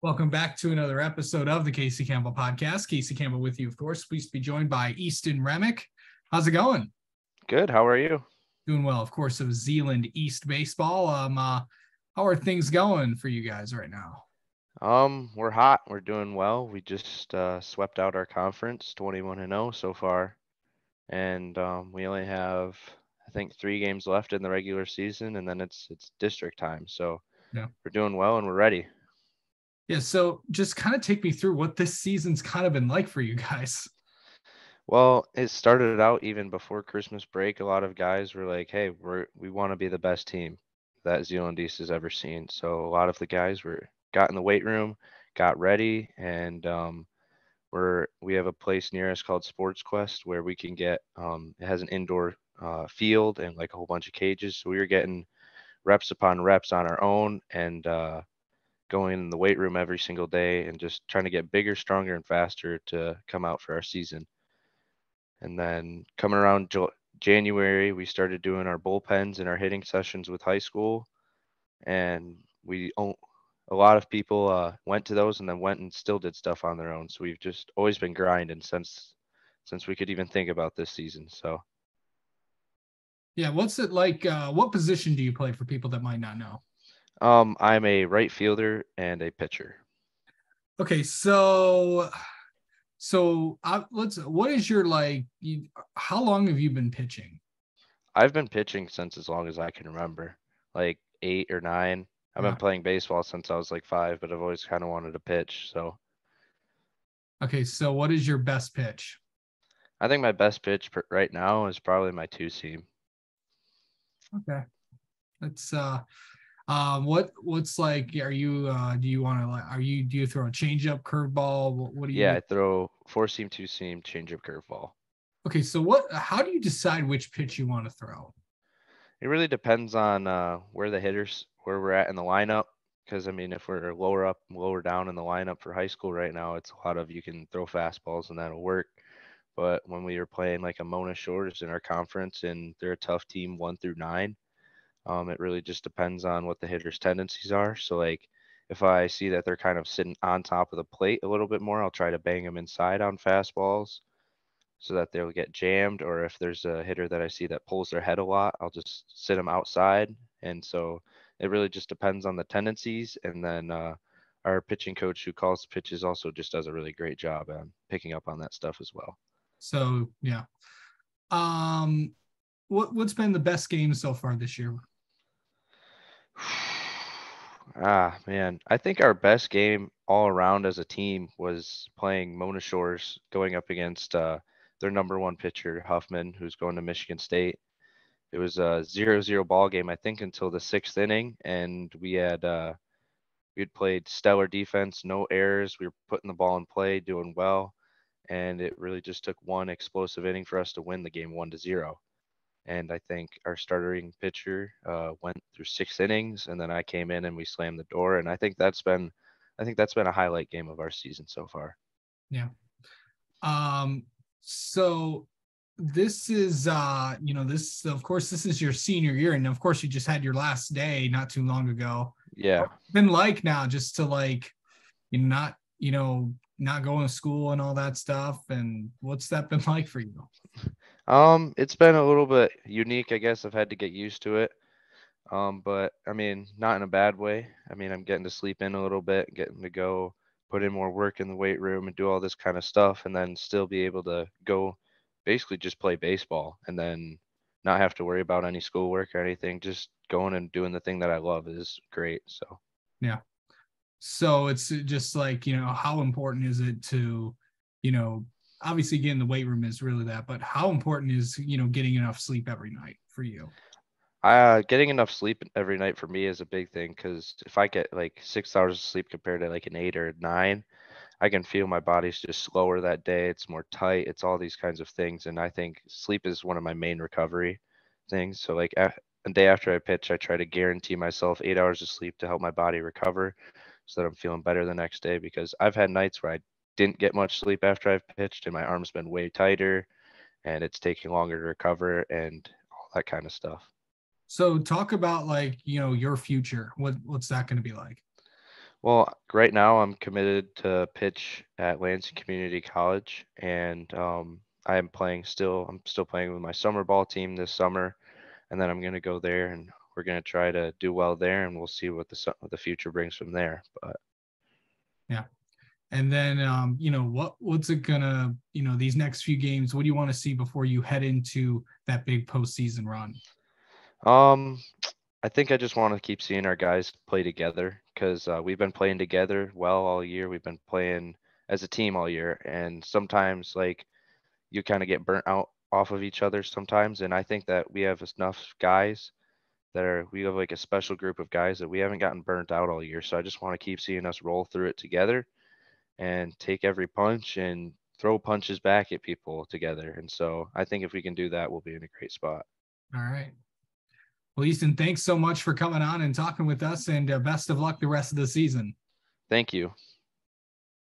Welcome back to another episode of the Casey Campbell Podcast. Casey Campbell with you, of course. Pleased to be joined by Easton Remick. How's it going? Good. How are you? Doing well, of course, of Zeeland East Baseball. How are things going for you guys right now? We're hot. We're doing well. We just swept out our conference, 21-0 so far, and we only have, I think, 3 games left in the regular season, and then it's district time. So Yeah. we're doing well and we're ready. Yeah. So just kind of take me through what this season's kind of been like for you guys. Well, it started out even before Christmas break. A lot of guys were like, "Hey, we want to be the best team that Zeeland East has ever seen." So a lot of the guys got in the weight room, got ready, and we have a place near us called Sports Quest where we can get it has an indoor field and like a whole bunch of cages. So we were getting reps upon reps on our own and going in the weight room every single day and just trying to get bigger, stronger, and faster to come out for our season. And then coming around January, we started doing our bullpens and our hitting sessions with high school, and a lot of people went to those and then went and still did stuff on their own. So we've just always been grinding since we could even think about this season. So Yeah. What's it like? What position do you play for people that might not know? I'm a right fielder and a pitcher. Okay. What is your how long have you been pitching? I've been pitching since as long as I can remember, like 8 or 9. I've been Yeah. playing baseball since I was like 5, but I've always kind of wanted to pitch. So Okay. So what is your best pitch? I think my best pitch right now is probably my two seam. Okay. That's what's like, are you do you want to like do you throw a changeup curveball? What do Yeah, you I throw four seam, two seam, changeup, curveball. Okay, so how do you decide which pitch you want to throw? It really depends on where we're at in the lineup. Because I mean, if we're lower up, lower down in the lineup for high school right now, it's a lot of you can throw fastballs and that'll work. But when we were playing like a Mona Shores in our conference and they're a tough team 1 through 9, it really just depends on what the hitter's tendencies are. So like if I see that they're kind of sitting on top of the plate a little bit more, I'll try to bang them inside on fastballs so that they'll get jammed. Or if there's a hitter that I see that pulls their head a lot, I'll just sit them outside. And so it really just depends on the tendencies. And then our pitching coach who calls pitches also just does a really great job on picking up on that stuff as well. So yeah. Um what's been the best game so far this year? Ah, man. I think our best game all around as a team was playing Mona Shores going up against their number one pitcher, Huffman, who's going to Michigan State. It was a 0-0 ball game, I think, until the sixth inning, and we had played stellar defense, no errors. We were putting the ball in play, doing well, and it really just took one explosive inning for us to win the game 1-0. And I think our starting pitcher went through 6 innings, and then I came in and we slammed the door. And I think that's been a highlight game of our season so far. Yeah. Um so this is this of course this is your senior year, and of course you just had your last day not too long ago. Yeah. What's it been like now just to not not going to school and all that stuff, and what's that been like for you? It's been a little bit unique, I guess. I've had to get used to it. But I mean, not in a bad way. I mean, I'm getting to sleep in a little bit, getting to go put in more work in the weight room and do all this kind of stuff, and then still be able to go basically just play baseball and then not have to worry about any schoolwork or anything. Just going and doing the thing that I love is great. So Yeah. So it's just like, how important is it to, you know, obviously getting the weight room is really that, but how important is, getting enough sleep every night for you? getting enough sleep every night for me is a big thing because if I get like 6 hours of sleep compared to like an 8 or 9, I can feel my body's just slower that day. It's more tight. It's all these kinds of things. And I think sleep is one of my main recovery things. So, like a day after I pitch, I try to guarantee myself 8 hours of sleep to help my body recover so that I'm feeling better the next day. Because I've had nights where I didn't get much sleep after I've pitched and my arm's been way tighter and it's taking longer to recover and all that kind of stuff. So talk about your future. What's that going to be like? Well, right now I'm committed to pitch at Lansing Community College, and I'm still playing with my summer ball team this summer, and then I'm gonna go there, and we're gonna try to do well there, and we'll see what the future brings from there. But Yeah. And then, what's it gonna, these next few games, what do you want to see before you head into that big postseason run? um, I think I just want to keep seeing our guys play together because we've been playing together well all year. We've been playing as a team all year, and sometimes like you kind of get burnt out off of each other sometimes. And I think that we have enough guys we have like a special group of guys that we haven't gotten burnt out all year. So I just want to keep seeing us roll through it together and take every punch and throw punches back at people together. And so I think if we can do that, we'll be in a great spot. All right. Well, Easton, thanks so much for coming on and talking with us, and best of luck the rest of the season. Thank you.